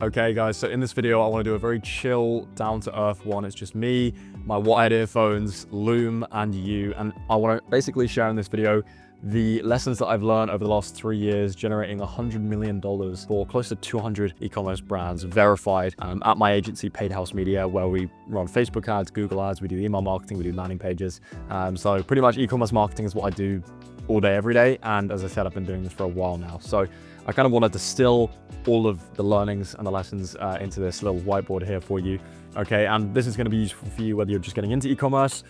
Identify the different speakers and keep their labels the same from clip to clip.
Speaker 1: Okay guys, so in this video I want to do a very chill, down-to-earth one. It's just me, my wired earphones, Loom, and you, and I want to basically share in this video the lessons that I've learned over the last 3 years, generating $100 million for close to 200 e-commerce brands, verified, at my agency, Paid House Media, where we run Facebook ads, Google ads, we do email marketing, we do landing pages. So pretty much e-commerce marketing is what I do all day, every day. And as I said, I've been doing this for a while now. So I kind of want to distill all of the learnings and the lessons into this little whiteboard here for you. Okay, and this is going to be useful for you whether you're just getting into e-commerce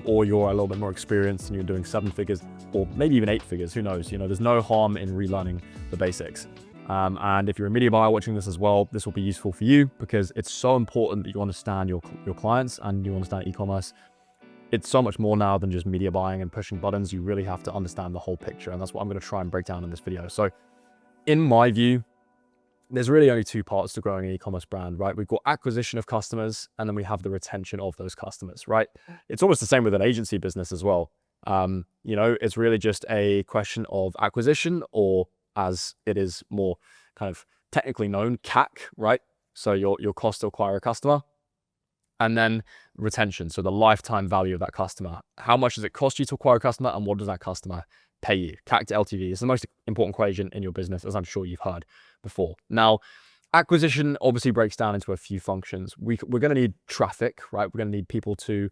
Speaker 1: or you're a little bit more experienced and you're doing 7 figures or maybe even 8 figures, who knows? You know, there's no harm in relearning the basics. And if you're a media buyer watching this as well, this will be useful for you because it's so important that you understand your clients and you understand e-commerce. It's so much more now than just media buying and pushing buttons. You really have to understand the whole picture, and that's what I'm going to try and break down in this video. So in my view, there's really only 2 parts to growing an e-commerce brand, right? We've got acquisition of customers, and then we have the retention of those customers, right? It's almost the same with an agency business as well. You know, it's really just a question of acquisition, or as it is more kind of technically known, CAC, right? So your cost to acquire a customer. And then retention, so the lifetime value of that customer. How much does it cost you to acquire a customer, and what does that customer pay you? CAC to LTV is the most important equation in your business, as I'm sure you've heard before. Now, acquisition obviously breaks down into a few functions. We're going to need traffic, right? We're going to need people to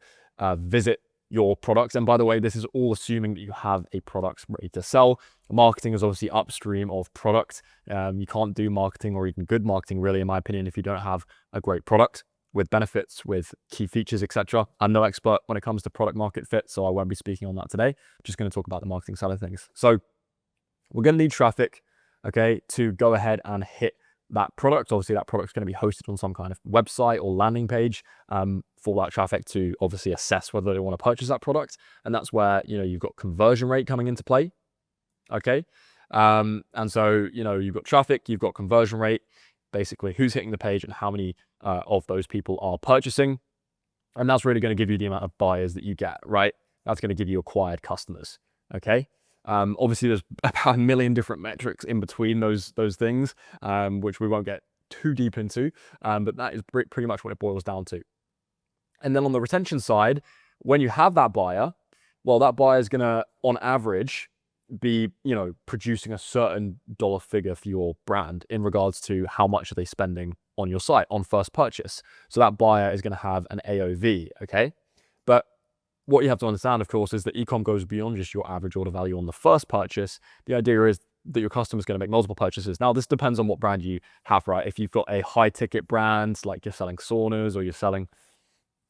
Speaker 1: visit your products. And by the way, this is all assuming that you have a product ready to sell. Marketing is obviously upstream of product. You can't do marketing or even good marketing, really, in my opinion, if you don't have a great product with benefits, with key features, etc. I'm no expert when it comes to product market fit, so I won't be speaking on that today. I'm just going to talk about the marketing side of things. So we're going to need traffic, okay, to go ahead and hit that product. Obviously, that product's going to be hosted on some kind of website or landing page for that traffic to obviously assess whether they want to purchase that product. And that's where, you know, you've got conversion rate coming into play, okay? And so, you know, you've got traffic, you've got conversion rate, basically who's hitting the page and how many of those people are purchasing. And that's really going to give you the amount of buyers that you get, right? That's going to give you acquired customers, okay? Obviously, there's about a million different metrics in between those things, which we won't get too deep into, but that is pretty much what it boils down to. And then on the retention side, when you have that buyer, well, that buyer is going to, on average, be, you know, producing a certain dollar figure for your brand in regards to how much are they spending on your site on first purchase. So that buyer is going to have an AOV, okay? But what you have to understand, of course, is that e-com goes beyond just your average order value on the first purchase. The idea is that your customer is going to make multiple purchases. Now, this depends on what brand you have, right? If you've got a high ticket brand, like you're selling saunas or you're selling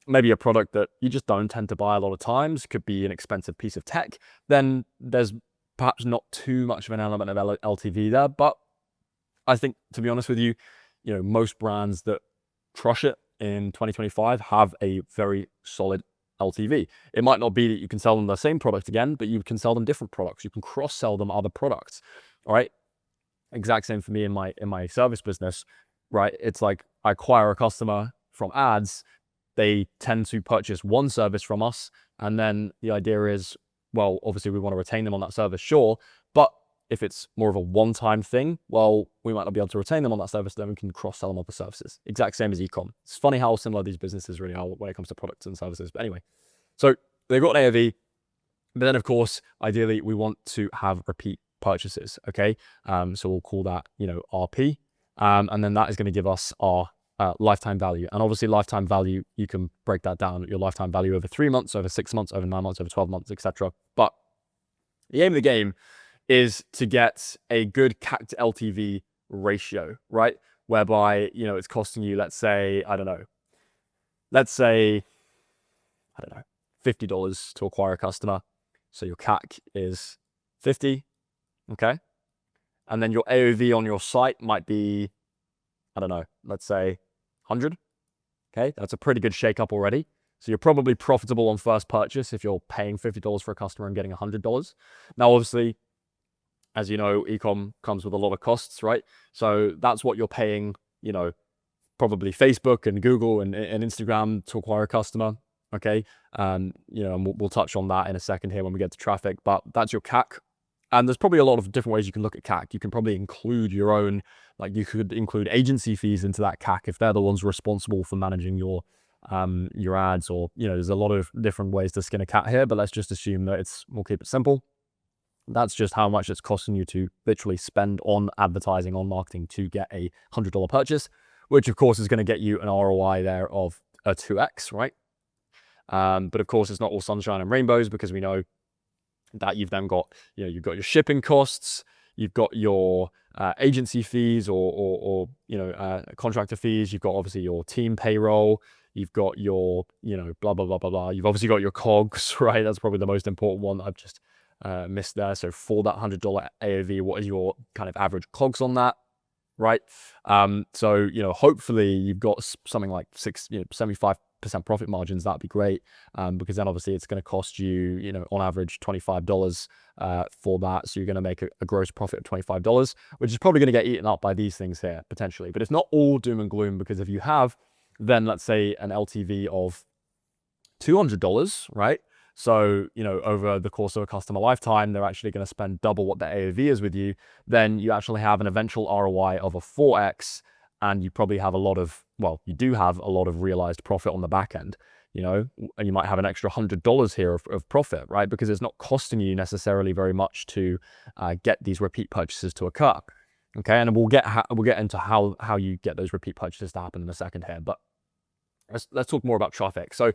Speaker 1: maybe a product that you just don't tend to buy a lot of times, could be an expensive piece of tech, then there's perhaps not too much of an element of LTV there. But I think, to be honest with you, you know, most brands that crush it in 2025 have a very solid LTV. It might not be that you can sell them the same product again, but you can sell them different products. You can cross-sell them other products, all right? Exact same for me in my service business, right? It's like I acquire a customer from ads. They tend to purchase one service from us. And then the idea is, well, obviously we want to retain them on that service, sure. But if it's more of a one-time thing, well, we might not be able to retain them on that service, then we can cross-sell them other services. Exact same as e-com. It's funny how similar these businesses really are when it comes to products and services. But anyway, so they've got an AOV, but then of course, ideally we want to have repeat purchases, okay? So we'll call that, you know, RP. And then that is going to give us our lifetime value. And obviously lifetime value, you can break that down, your lifetime value over 3 months, over 6 months, over 9 months, over 12 months, etc. But the aim of the game is to get a good CAC to LTV ratio, right? Whereby, you know, it's costing you, let's say, $50 to acquire a customer. So your CAC is 50, okay? And then your AOV on your site might be, let's say 100, okay? That's a pretty good shake up already. So you're probably profitable on first purchase if you're paying $50 for a customer and getting $100. Now, obviously, as you know, e-com comes with a lot of costs, right? So that's what you're paying, you know, probably Facebook and Google and Instagram to acquire a customer, okay? You know, and we'll touch on that in a second here when we get to traffic, but that's your CAC. And there's probably a lot of different ways you can look at CAC. You can probably include your own, like you could include agency fees into that CAC if they're the ones responsible for managing your ads, or, there's a lot of different ways to skin a cat here, but let's just assume that we'll keep it simple. That's just how much it's costing you to literally spend on advertising, on marketing to get a $100 purchase, which of course is going to get you an ROI there of a 2x, right? But of course, it's not all sunshine and rainbows, because we know that you've then got, you've got your shipping costs, you've got your agency fees or contractor fees, you've got obviously your team payroll, you've got your, blah, blah, blah, blah, blah. You've obviously got your COGS, right? That's probably the most important one that I've just missed there. So for that $100 AOV, what is your kind of average COGS on that? Right. So, hopefully you've got something like 75% profit margins. That'd be great. Because then obviously it's going to cost you, on average $25 for that. So you're going to make a gross profit of $25, which is probably going to get eaten up by these things here potentially. But it's not all doom and gloom, because if you have then, let's say, an LTV of $200, right? So, over the course of a customer lifetime, they're actually going to spend double what their AOV is with you. Then you actually have an eventual ROI of a 4x, and you probably have you do have a lot of realized profit on the back end, and you might have an extra $100 here of profit, right? Because it's not costing you necessarily very much to get these repeat purchases to occur. Okay, and we'll get into how you get those repeat purchases to happen in a second here, but let's talk more about traffic. So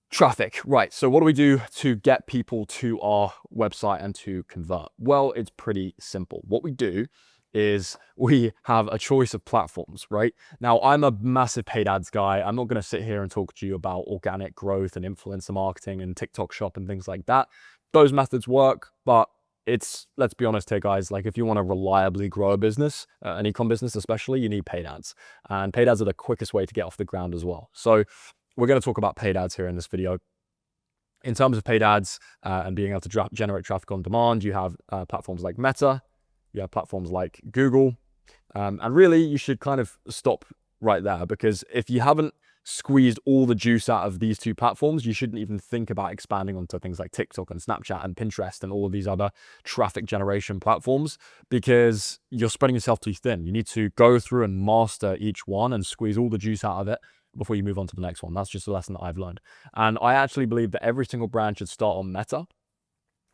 Speaker 1: traffic, right? So what do we do to get people to our website and to convert? Well, it's pretty simple. What we do is we have a choice of platforms, right? Now, I'm a massive paid ads guy. I'm not going to sit here and talk to you about organic growth and influencer marketing and TikTok shop and things like that. Those methods work, but let's be honest here, guys, like if you want to reliably grow a business, an ecom business especially, you need paid ads. And paid ads are the quickest way to get off the ground as well. So we're going to talk about paid ads here in this video. In terms of paid ads and being able to generate traffic on demand, you have platforms like Meta, you have platforms like Google, and really you should kind of stop right there, because if you haven't squeezed all the juice out of these two platforms, you shouldn't even think about expanding onto things like TikTok and Snapchat and Pinterest and all of these other traffic generation platforms, because you're spreading yourself too thin. You need to go through and master each one and squeeze all the juice out of it before you move on to the next one. That's just a lesson that I've learned. And I actually believe that every single brand should start on Meta,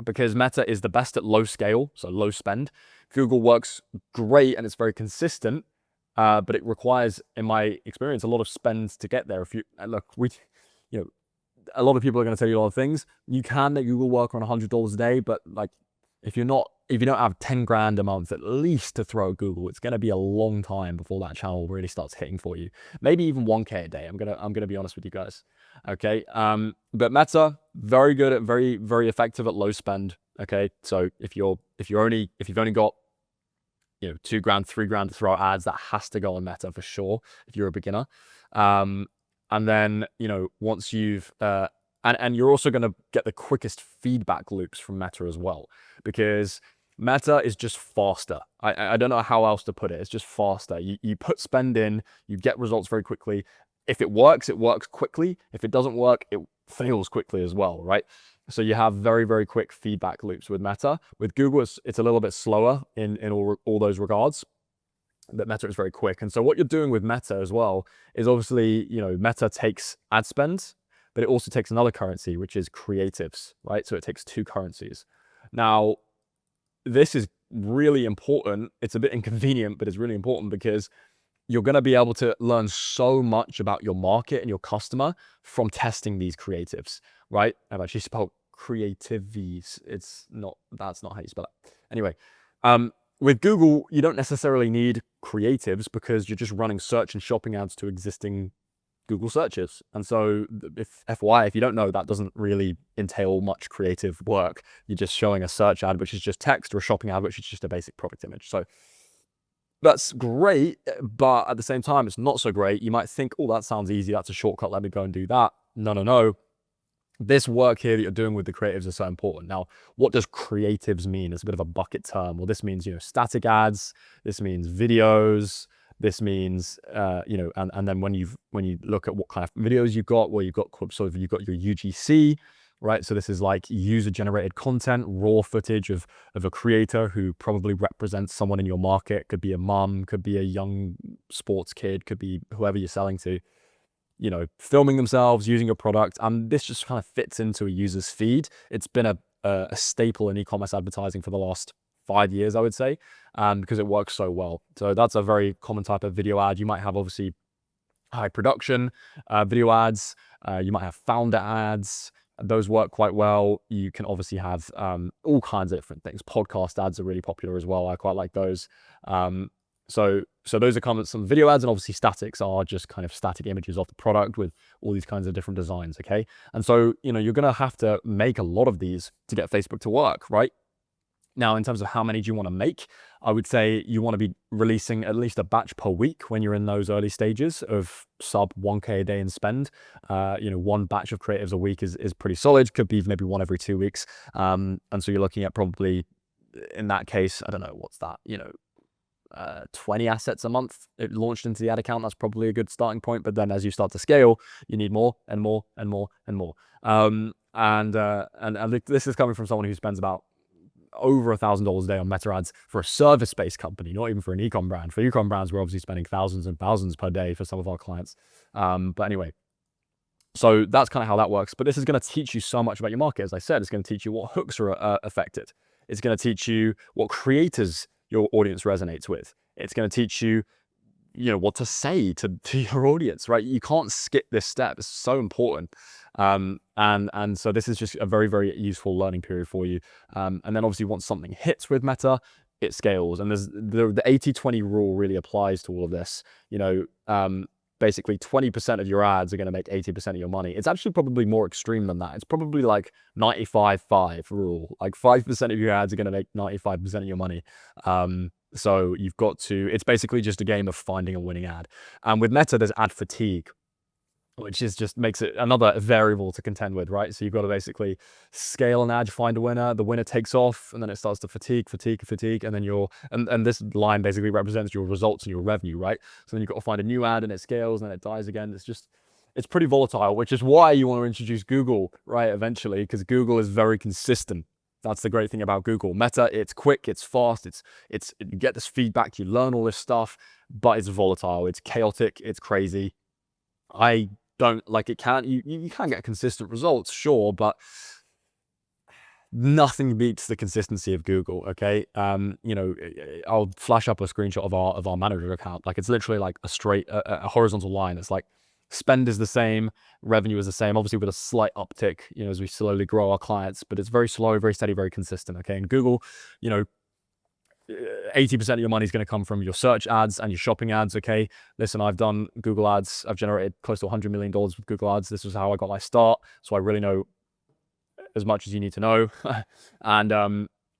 Speaker 1: because Meta is the best at low scale, so low spend. Google works great and it's very consistent, but it requires, in my experience, a lot of spend to get there. If you look, a lot of people are going to tell you a lot of things. You can make Google work on $100 a day, but like if you don't have 10 grand a month at least to throw at Google, it's going to be a long time before that channel really starts hitting for you. Maybe even 1K a day. I'm gonna be honest with you guys. Okay. But Meta, very good at very, very effective at low spend. Okay. So if you've only got $2 grand, $3 grand to throw at ads, that has to go on Meta for sure if you're a beginner. And then once you've and you're also going to get the quickest feedback loops from Meta as well, because Meta is just faster. I don't know how else to put it. It's just faster. You put spend in, you get results very quickly. If it works quickly. If it doesn't work, it fails quickly as well, right? So you have very, very quick feedback loops with Meta. With Google, it's a little bit slower in all those regards, but Meta is very quick. And so what you're doing with Meta as well is obviously, Meta takes ad spend, but it also takes another currency, which is creatives, right? So it takes two currencies. Now, this is really important. It's a bit inconvenient, but it's really important, because you're going to be able to learn so much about your market and your customer from testing these creatives, right? I've actually spelled creatives. That's not how you spell it. Anyway, with Google, you don't necessarily need creatives, because you're just running search and shopping ads to existing Google searches. And so if you don't know, that doesn't really entail much creative work. You're just showing a search ad, which is just text, or a shopping ad, which is just a basic product image. So that's great, but at the same time, it's not so great. You might think, oh, that sounds easy. That's a shortcut. Let me go and do that. No. This work here that you're doing with the creatives is so important. Now, what does creatives mean? It's a bit of a bucket term. Well, this means, static ads. This means videos. This means, and then when you look at what kind of videos you've got, well, you've got your UGC, right? So this is like user-generated content, raw footage of a creator who probably represents someone in your market. Could be a mum, could be a young sports kid, could be whoever you're selling to, you know, filming themselves, using your product. And this just kind of fits into a user's feed. It's been a staple in e-commerce advertising for the last 5 years, I would say, because it works so well. So that's a very common type of video ad. You might have obviously high production video ads. You might have founder ads. Those work quite well. You can obviously have all kinds of different things. Podcast ads are really popular as well. I quite like those. So those are some video ads, and obviously statics are just kind of static images of the product with all these kinds of different designs, okay? And so, you know, you're gonna have to make a lot of these to get Facebook to work, right? Now, in terms of how many do you want to make, I would say you want to be releasing at least a batch per week when you're in those early stages of sub 1K a day in spend. You know, one batch of creatives a week is pretty solid. Could be maybe one every 2 weeks. And so you're looking at probably, in that case, I don't know, what's that, you know, 20 assets a month it launched into the ad account. That's probably a good starting point. But then as you start to scale, you need more and more and more and more. And this is coming from someone who spends about over $1,000 a day on meta ads for a service-based company, not even for an ecom brand. For ecom brands, we're obviously spending thousands and thousands per day for some of our clients. But anyway, so that's kind of how that works. But this is going to teach you so much about your market. As I said, it's going to teach you what hooks are affected. It's going to teach you what creators your audience resonates with. It's going to teach you, you know, what to say to your audience, right? You can't skip this step. It's so important. And so this is just a very, very useful learning period for you. And then obviously once something hits with Meta, it scales. And there's the 80-20 rule really applies to all of this. You know, basically 20% of your ads are going to make 80% of your money. It's actually probably more extreme than that. It's probably like 95-5 rule. Like 5% of your ads are going to make 95% of your money. So you've got to, it's basically just a game of finding a winning ad. And with Meta, there's ad fatigue, which is just makes it another variable to contend with, right? So you've got to basically scale an ad, find a winner, the winner takes off, and then it starts to fatigue, and then and this line basically represents your results and your revenue, right? So then you've got to find a new ad and it scales and then it dies again. It's pretty volatile, which is why you want to introduce Google, right? Eventually, because Google is very consistent. That's the great thing about Google. Meta, it's quick, it's fast, you get this feedback, you learn all this stuff, but it's volatile, it's chaotic, it's crazy. I don't like it. You can get consistent results, sure, but nothing beats the consistency of Google. Okay, you know, I'll flash up a screenshot of our manager account. Like it's literally like a horizontal line. It's like spend is the same, revenue is the same, obviously with a slight uptick, you know, as we slowly grow our clients, but it's very slow, very steady, very consistent. Okay, and Google, you know, 80% of your money is going to come from your search ads and your shopping ads. Okay, listen, I've done Google ads. I've generated close to $100 million with Google ads. This was how I got my start. So I really know as much as you need to know.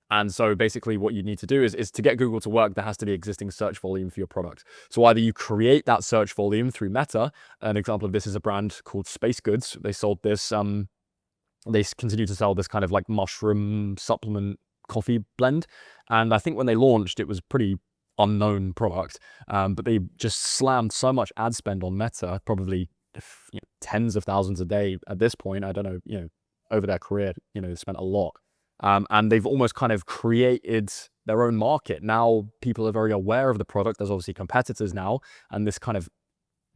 Speaker 1: And so basically what you need to do is to get Google to work, there has to be existing search volume for your product. So either you create that search volume through Meta. An example of this is a brand called Space Goods. They sold this, they continue to sell this kind of like mushroom supplement coffee blend. And I think when they launched, it was pretty unknown product, but they just slammed so much ad spend on Meta, probably tens of thousands a day at this point. I don't know, you know, over their career, you know, they spent a lot. And they've almost kind of created their own market. Now people are very aware of the product. There's obviously competitors now, and this kind of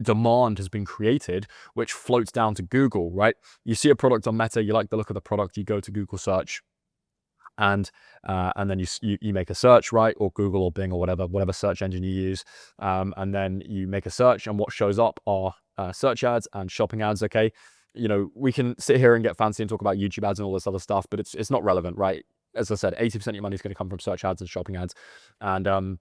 Speaker 1: demand has been created, which floats down to Google, right? You see a product on Meta, you like the look of the product, you go to Google search, and then you make a search, right? Or Google or Bing or whatever search engine you use. And then you make a search, and what shows up are search ads and shopping ads, okay? You know, we can sit here and get fancy and talk about YouTube ads and all this other stuff, but it's not relevant, right? As I said, 80% of your money is going to come from search ads and shopping ads. And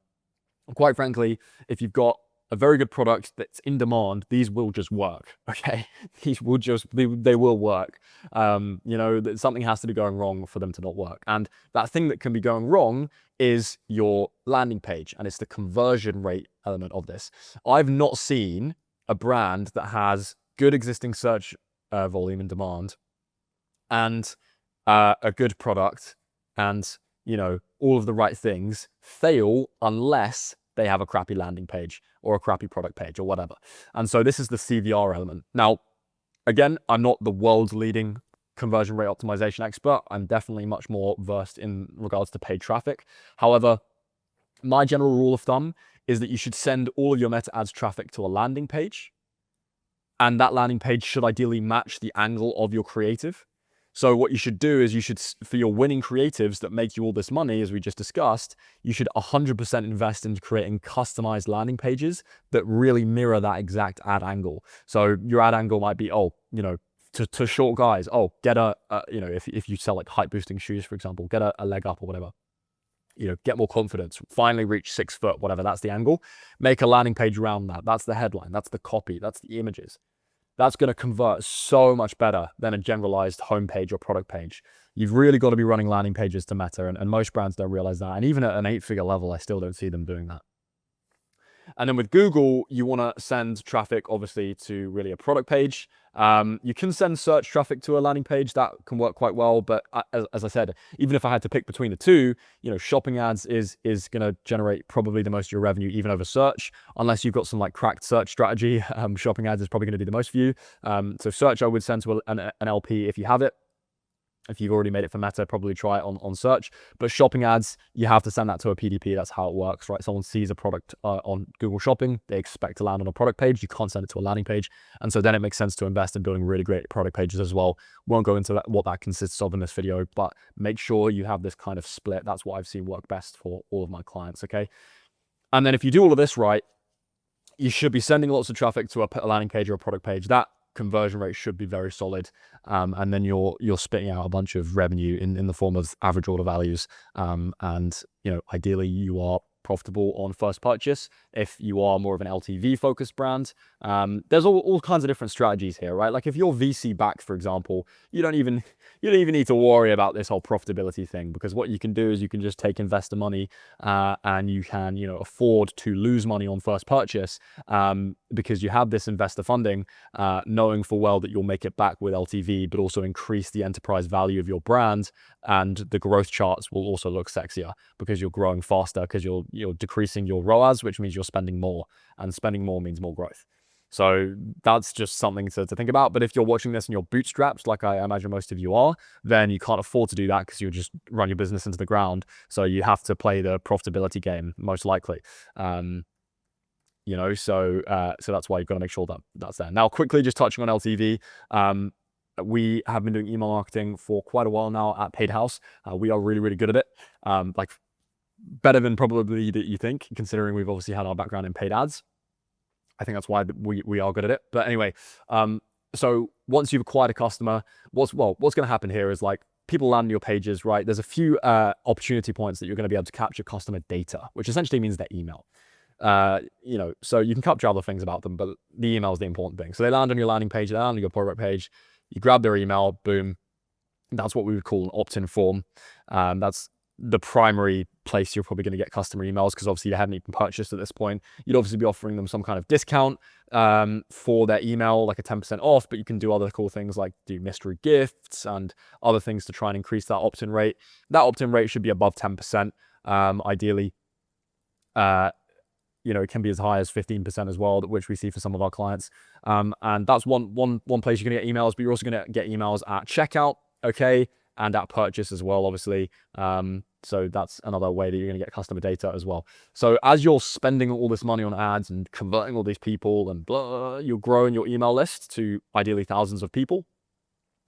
Speaker 1: quite frankly, if you've got a very good product that's in demand, these will just work, okay? These will they will work. You know, something has to be going wrong for them to not work. And that thing that can be going wrong is your landing page, and it's the conversion rate element of this. I've not seen a brand that has good existing search volume and demand and a good product and, you know, all of the right things fail unless they have a crappy landing page or a crappy product page or whatever. And so this is the CVR element. Now, again, I'm not the world's leading conversion rate optimization expert. I'm definitely much more versed in regards to paid traffic. However, my general rule of thumb is that you should send all of your meta ads traffic to a landing page. And that landing page should ideally match the angle of your creative. So what you should do is for your winning creatives that make you all this money, as we just discussed, you should 100% invest into creating customized landing pages that really mirror that exact ad angle. So your ad angle might be, to short guys, get if you sell like height boosting shoes, for example, get a leg up or whatever. Get more confidence, finally reach 6 foot, whatever, that's the angle. Make a landing page around that. That's the headline, that's the copy, that's the images. That's going to convert so much better than a generalized homepage or product page. You've really got to be running landing pages to Meta, and most brands don't realize that. And even at an 8-figure level, I still don't see them doing that. And then with Google, you want to send traffic, obviously, to really a product page. You can send search traffic to a landing page. That can work quite well. But as I said, even if I had to pick between the two, shopping ads is going to generate probably the most of your revenue, even over search, unless you've got some like cracked search strategy. Shopping ads is probably going to do the most for you. So search, I would send to an LP if you have it. If you've already made it for Meta, probably try it on search. But shopping ads, you have to send that to a PDP. That's how it works, right? Someone sees a product on Google Shopping, they expect to land on a product page. You can't send it to a landing page. And so then it makes sense to invest in building really great product pages as well. Won't go into what that consists of in this video, but make sure you have this kind of split. That's what I've seen work best for all of my clients, okay? And then if you do all of this right, you should be sending lots of traffic to a landing page or a product page. That conversion rate should be very solid, and then you're spitting out a bunch of revenue in the form of average order values, and ideally you are profitable on first purchase. If you are more of an LTV focused brand, there's all kinds of different strategies here, right? Like if you're VC backed, for example, you don't even need to worry about this whole profitability thing, because what you can do is you can just take investor money, and you can afford to lose money on first purchase, because you have this investor funding, knowing full well that you'll make it back with LTV, but also increase the enterprise value of your brand, and the growth charts will also look sexier because you're growing faster, because you're decreasing your ROAS, which means you're spending more, and spending more means more growth. So that's just something to think about. But if you're watching this and you're bootstrapped, like I imagine most of you are, then you can't afford to do that because you just run your business into the ground. So you have to play the profitability game, most likely. So that's why you've got to make sure that that's there. Now, quickly, just touching on LTV. We have been doing email marketing for quite a while now at Paid House. We are really, really good at it. Like better than probably that you think, considering we've obviously had our background in paid ads. I think that's why we are good at it. But anyway, so once you've acquired a customer, what's going to happen here is like people land on your pages, right? There's a few opportunity points that you're going to be able to capture customer data, which essentially means their email. So you can capture other things about them, but the email is the important thing. So they land on your landing page, they land on your product page, you grab their email, boom. That's what we would call an opt-in form. That's the primary place you're probably going to get customer emails, because obviously they haven't even purchased at this point. You'd obviously be offering them some kind of discount for their email, like a 10% off, but you can do other cool things like do mystery gifts and other things to try and increase that opt-in rate. That opt-in rate should be above 10%, ideally. It can be as high as 15% as well, which we see for some of our clients. And that's one place you're going to get emails, but you're also going to get emails at checkout, okay, and at purchase as well, obviously. So that's another way that you're going to get customer data as well. So as you're spending all this money on ads and converting all these people and blah, you're growing your email list to ideally thousands of people,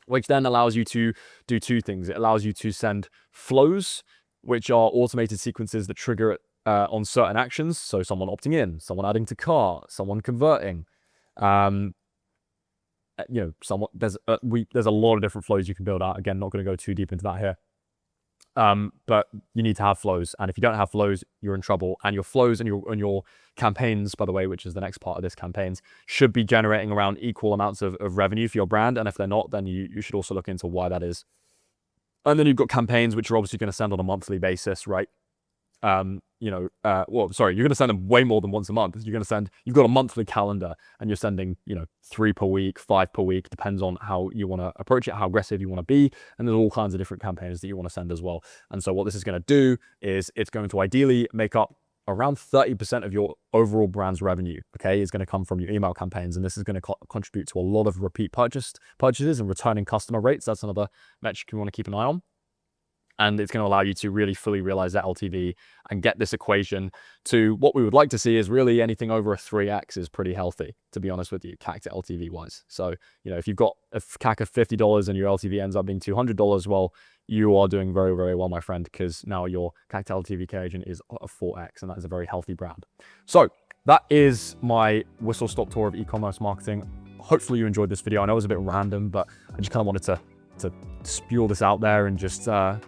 Speaker 1: which then allows you to do two things. It allows you to send flows, which are automated sequences that trigger on certain actions. So someone opting in, someone adding to cart, someone converting. There's a lot of different flows you can build out. Again, not going to go too deep into that here. But you need to have flows, and if you don't have flows, you're in trouble. And your flows and your campaigns, by the way, which is the next part of this, campaigns should be generating around equal amounts of revenue for your brand. And if they're not, then you should also look into why that is. And then you've got campaigns, which you're obviously going to send on a monthly basis, right? You're going to send them way more than once a month. You've got a monthly calendar, and you're sending, 3 per week, 5 per week, depends on how you want to approach it, how aggressive you want to be. And there's all kinds of different campaigns that you want to send as well. And so what this is going to do is it's going to ideally make up around 30% of your overall brand's revenue, okay, is going to come from your email campaigns. And this is going to contribute to a lot of repeat purchases and returning customer rates. That's another metric you want to keep an eye on. And it's going to allow you to really fully realize that LTV and get this equation to what we would like to see is really anything over a 3x is pretty healthy, to be honest with you, CAC to LTV wise. So, if you've got a CAC of $50 and your LTV ends up being $200, well, you are doing very, very well, my friend, because now your CAC to LTV equation is a 4x, and that is a very healthy brand. So that is my whistle-stop tour of e-commerce marketing. Hopefully you enjoyed this video. I know it was a bit random, but I just kind of wanted to spew this out there and just, have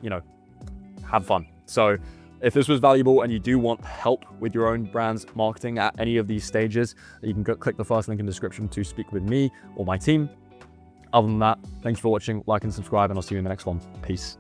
Speaker 1: fun. So if this was valuable and you do want help with your own brand's marketing at any of these stages, you can click the first link in the description to speak with me or my team. Other than that, thanks for watching, like and subscribe, and I'll see you in the next one. Peace.